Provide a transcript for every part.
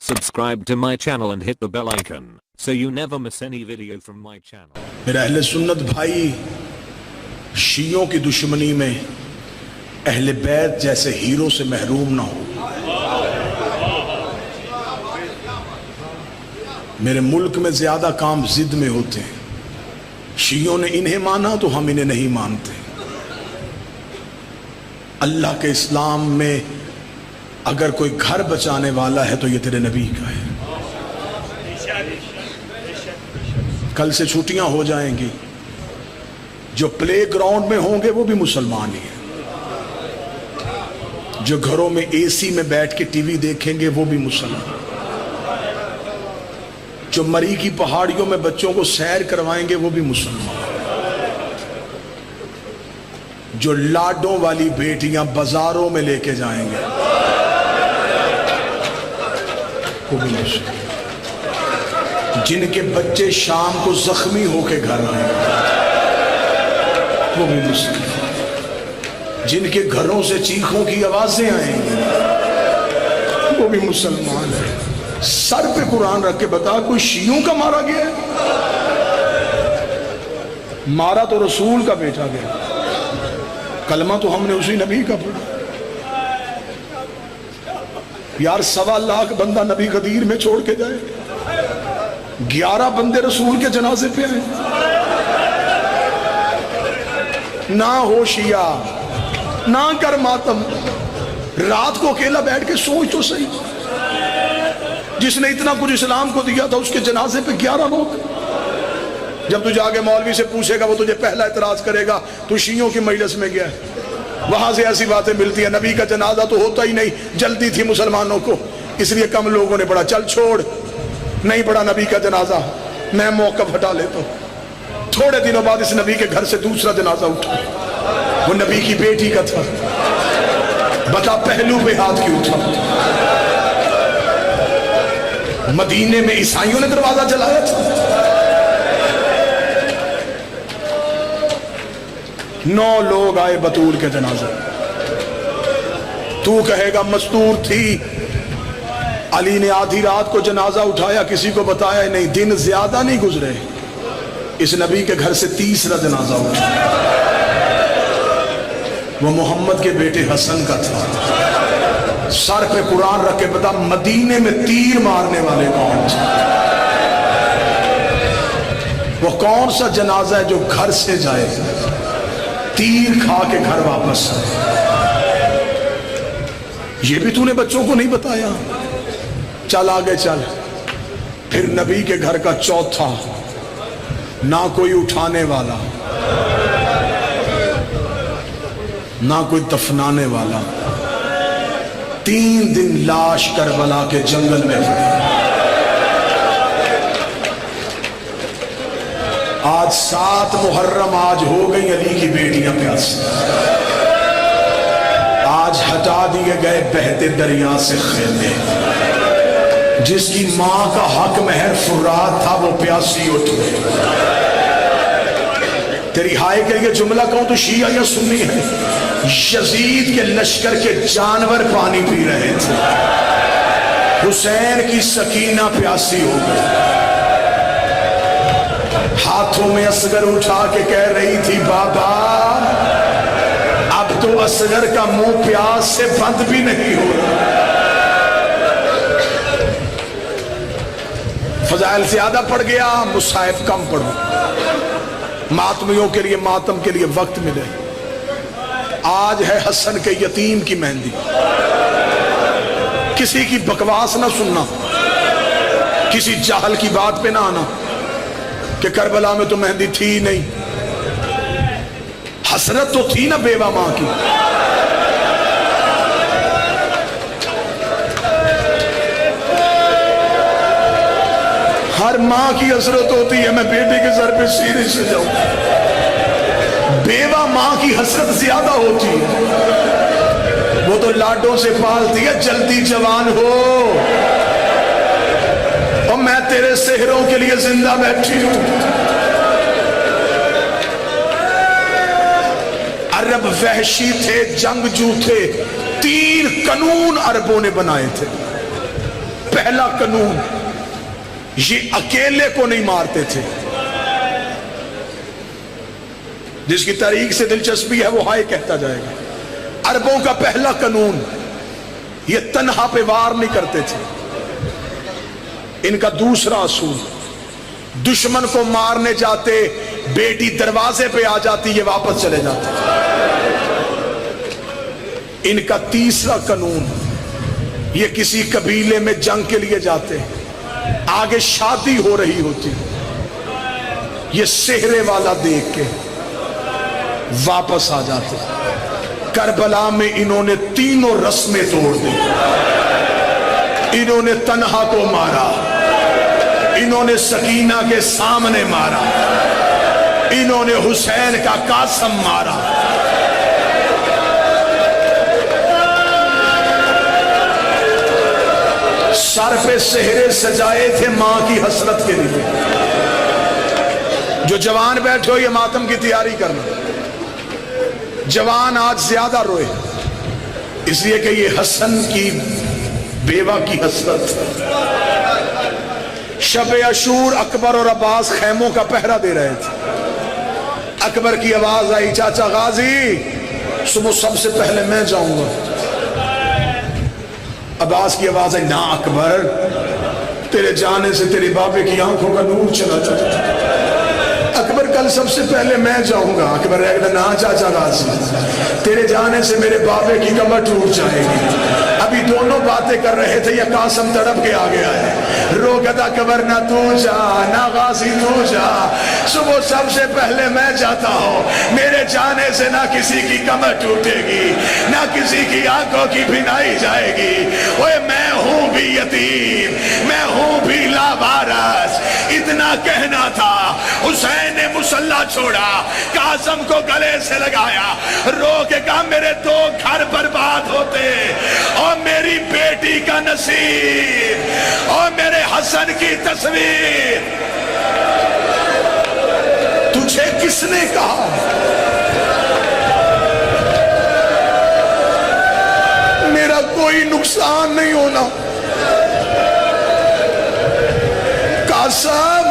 Subscribe to my channel and hit the bell icon so you never miss any video from my channel. میرے اہل سنت بھائی، شیعوں کی دشمنی میں اہل بیت جیسے ہیرو سے محروم نہ ہو۔ میرے ملک میں زیادہ کام ضد میں ہوتے ہیں، شیعوں نے انہیں مانا تو ہم انہیں نہیں مانتے۔ اللہ کے اسلام میں اگر کوئی گھر بچانے والا ہے تو یہ تیرے نبی کا ہے۔ کل سے چھٹیاں ہو جائیں گی، جو پلے گراؤنڈ میں ہوں گے وہ بھی مسلمان ہی ہیں، جو گھروں میں اے سی میں بیٹھ کے ٹی وی دیکھیں گے وہ بھی مسلمان، جو مری کی پہاڑیوں میں بچوں کو سیر کروائیں گے وہ بھی مسلمان، جو لاڈوں والی بیٹیاں بازاروں میں لے کے جائیں گے وہ بھی مسلمان، جن کے بچے شام کو زخمی ہو کے گھر آئیں گے وہ بھی مسلمان، جن کے گھروں سے چیخوں کی آوازیں آئیں گی وہ بھی مسلمان ہیں۔ سر پہ قرآن رکھ کے بتا، کوئی شیعوں کا مارا گیا ہے؟ مارا تو رسول کا بیٹا گیا، کلمہ تو ہم نے اسی نبی کا پڑھا۔ یار 1.25 لاکھ بندہ نبی غدیر میں چھوڑ کے جائے، 11 بندے رسول کے جنازے پہ آئے۔ نہ ہو شیعہ، نہ کر ماتم، رات کو اکیلا بیٹھ کے سوچ تو صحیح، جس نے اتنا کچھ اسلام کو دیا تھا اس کے جنازے پہ 11 لوگ۔ جب تو جا کے مولوی سے پوچھے گا وہ تجھے پہلا اعتراض کرے گا تو شیعوں کی مجلس میں گیا ہے، وہاں سے ایسی باتیں ملتی ہیں، نبی کا جنازہ تو ہوتا ہی نہیں، جلدی تھی مسلمانوں کو اس لیے کم لوگوں نے پڑھا۔ چل چھوڑ، نہیں پڑھا نبی کا جنازہ، میں موقف ہٹا لیتا ہوں۔ تھوڑے دنوں بعد اس نبی کے گھر سے دوسرا جنازہ اٹھا، وہ نبی کی بیٹی کا تھا، بتا پہلو پہ ہاتھ کیوں اٹھا؟ مدینے میں عیسائیوں نے دروازہ جلایا تھا، 9 لوگ آئے بطول کے جنازے، تو کہے گا مستور تھی، علی نے آدھی رات کو جنازہ اٹھایا، کسی کو بتایا نہیں، دن زیادہ نہیں گزرے اس نبی کے گھر سے تیسرا جنازہ اٹھا، وہ محمد کے بیٹے حسن کا تھا۔ سر پہ قرآن رکھ کے بتا، مدینے میں تیر مارنے والے کون تھے؟ وہ کون سا جنازہ ہے جو گھر سے جائے تیر کھا کے گھر واپس آئے؟ یہ بھی تو نے بچوں کو نہیں بتایا۔ چل آگے چل، پھر نبی کے گھر کا چوتھا، نہ کوئی اٹھانے والا، نہ کوئی دفنانے والا، 3 دن لاش کربلا کے جنگل میں پڑی۔ آج 7 محرم، آج ہو گئی علی کی بیٹیاں پیاسی، آج ہٹا دیے گئے بہتے دریا سے خیمے، جس کی ماں کا حق مہر فرات تھا وہ پیاسی اٹھ گئے۔ تیری ہائے کے لیے جملہ کہوں تو شیعہ یا سنی ہے، یزید کے لشکر کے جانور پانی پی رہے تھے، حسین کی سکینہ پیاسی ہو گئی، ہاتھوں میں اصغر اٹھا کے کہہ رہی تھی بابا اب تو اصغر کا منہ پیاس سے بند بھی نہیں ہو رہا۔ فضائل زیادہ پڑ گیا، مصائب کم پڑھو، ماتمیوں کے لیے ماتم کے لیے وقت ملے۔ آج ہے حسن کے یتیم کی مہندی، کسی کی بکواس نہ سننا، کسی جاہل کی بات پہ نہ آنا کہ کربلا میں تو مہندی تھی نہیں، حسرت تو تھی نا بیوہ ماں کی۔ ہر ماں کی حسرت ہوتی ہے میں بیٹے کے سر پہ سینے سے جاؤں، بیوہ ماں کی حسرت زیادہ ہوتی ہے، وہ تو لاڈوں سے پالتی ہے جلدی جوان ہو، اور میں تیرے سحروں کے لیے زندہ بیٹھی ہوں۔ عرب وحشی تھے، جنگجو تھے، 3 قانون عربوں نے بنائے تھے، پہلا قانون، یہ اکیلے کو نہیں مارتے تھے. جس کی تاریخ سے دلچسپی ہے وہ ہائے کہتا جائے گا. عربوں کا پہلا قانون، یہ تنہا پہ وار نہیں کرتے تھے. ان کا دوسرا اصول، دشمن کو مارنے جاتے بیٹی دروازے پہ آ جاتی یہ واپس چلے جاتے. ان کا تیسرا قانون، یہ کسی قبیلے میں جنگ کے لیے جاتے، آگے شادی ہو رہی ہوتی، یہ سہرے والا دیکھ کے واپس آ جاتے. کربلا میں انہوں نے تینوں رسمیں توڑ دی. انہوں نے تنہا کو مارا، انہوں نے سکینہ کے سامنے مارا، انہوں نے حسین کا قاسم مارا. سر پہ سہرے سجائے تھے ماں کی حسرت کے لیے. جو جوان بیٹھے ہو یہ ماتم کی تیاری کرنا. جوان آج زیادہ روئے اس لیے کہ یہ حسن کی بیوہ کی حسرت. شب عاشور اکبر اور عباس خیموں کا پہرا دے رہے تھے. اکبر کی آواز آئی، چاچا غازی صبح سب سے پہلے میں جاؤں گا. عباس کی آواز آئی، نا اکبر، تیرے جانے سے تیرے بابے کی آنکھوں کا نور چلا جائے. اکبر کل سب سے پہلے میں جاؤں گا. اکبر نا چاچا غازی، تیرے جانے سے میرے بابے کی کمر ٹوٹ جائے گی. ابھی دونوں باتیں کر رہے تھے، یہ قاسم تڑپ کے آ گیا ہے. رو کہتا اکبر نہ تو جا، نہ غازی تو جا، صبح سب سے پہلے میں جاتا ہوں. میرے جانے سے نہ کسی کی کمر ٹوٹے گی، نہ کسی کی آنکھوں کی بھینائی جائے گی. اوے میں ہوں بھی یتیم، میں ہوں بھی لاوارث. اتنا کہنا تھا، حسین نے مسلح چھوڑا، قاسم کو گلے سے لگایا، رو کے کہا میرے 2 گھر برباد ہوتے اور میری بیٹی کا نصیب اور میرے حسن کی تصویر. تجھے کس نے کہا میرا کوئی نقصان نہیں ہونا؟ قاسم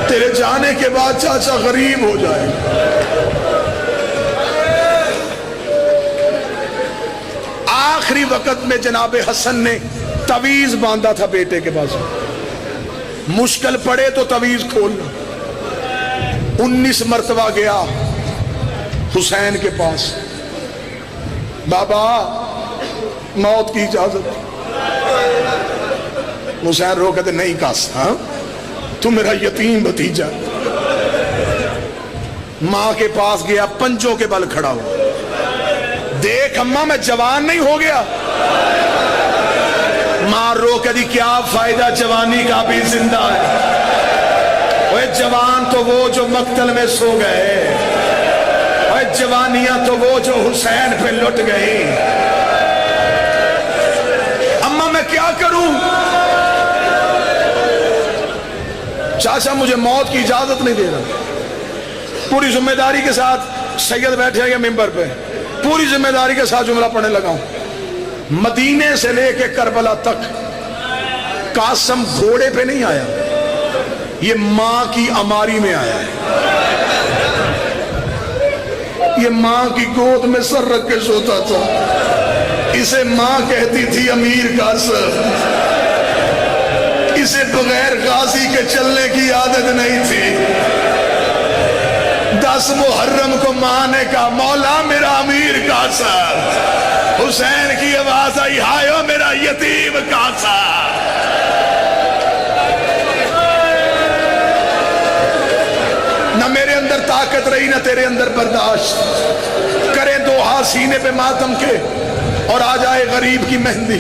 تیرے جانے کے بعد چاچا غریب ہو جائے. آخری وقت میں جناب حسن نے تعویذ باندھا تھا بیٹے کے پاس. مشکل پڑے تو تعویذ کھولنا. 19 مرتبہ گیا حسین کے پاس، بابا موت کی اجازت. حسین رو کہتے نہیں قاسم، تو میرا یتیم بھتیجا. ماں کے پاس گیا، پنجوں کے بل کھڑا ہوا، دیکھ اماں میں جوان نہیں ہو گیا. ماں رو کہتی کیا فائدہ جوانی کا بھی زندہ ہے. وہ جوان تو وہ جو مقتل میں سو گئے، وہ جوانیاں تو وہ جو حسین پہ لٹ گئی. اماں میں کیا کروں؟ چاچا مجھے موت کی اجازت نہیں دے رہا. پوری ذمہ داری کے ساتھ سید بیٹھے ہیں ممبر پہ، پوری ذمہ داری کے ساتھ جملہ پڑھنے لگا ہوں. مدینے سے لے کے کربلا تک قاسم گھوڑے پہ نہیں آیا، یہ ماں کی اماری میں آیا ہے. یہ ماں کی گود میں سر رکھ کے سوتا تھا. اسے ماں کہتی تھی امیر قاسم. اسے بغیر غازی کے چلنے کی عادت نہیں تھی. 10 محرم کو ماں نے کہا مولا میرا امیر قاسم. حسین کی آواز آئی ہائے میرا یتیم قاسم. نہ میرے اندر طاقت رہی نہ تیرے اندر برداشت. کرے 2 ہاتھ سینے پہ ماتم کے اور آ جائے غریب کی مہندی.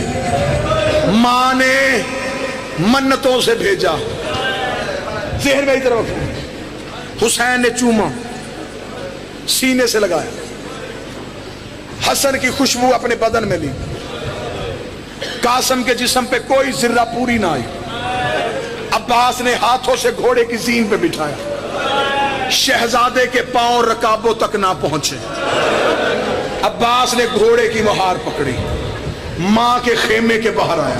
ماں نے منتوں سے بھیجا. ذہن میں ادھر رکھو. حسین نے چوما، سینے سے لگایا، حسن کی خوشبو اپنے بدن میں لی. قاسم کے جسم پہ کوئی ذرہ پوری نہ آئی. عباس نے ہاتھوں سے گھوڑے کی زین پہ بٹھایا، شہزادے کے پاؤں رکابوں تک نہ پہنچے. عباس نے گھوڑے کی مہار پکڑی، ماں کے خیمے کے باہر آیا.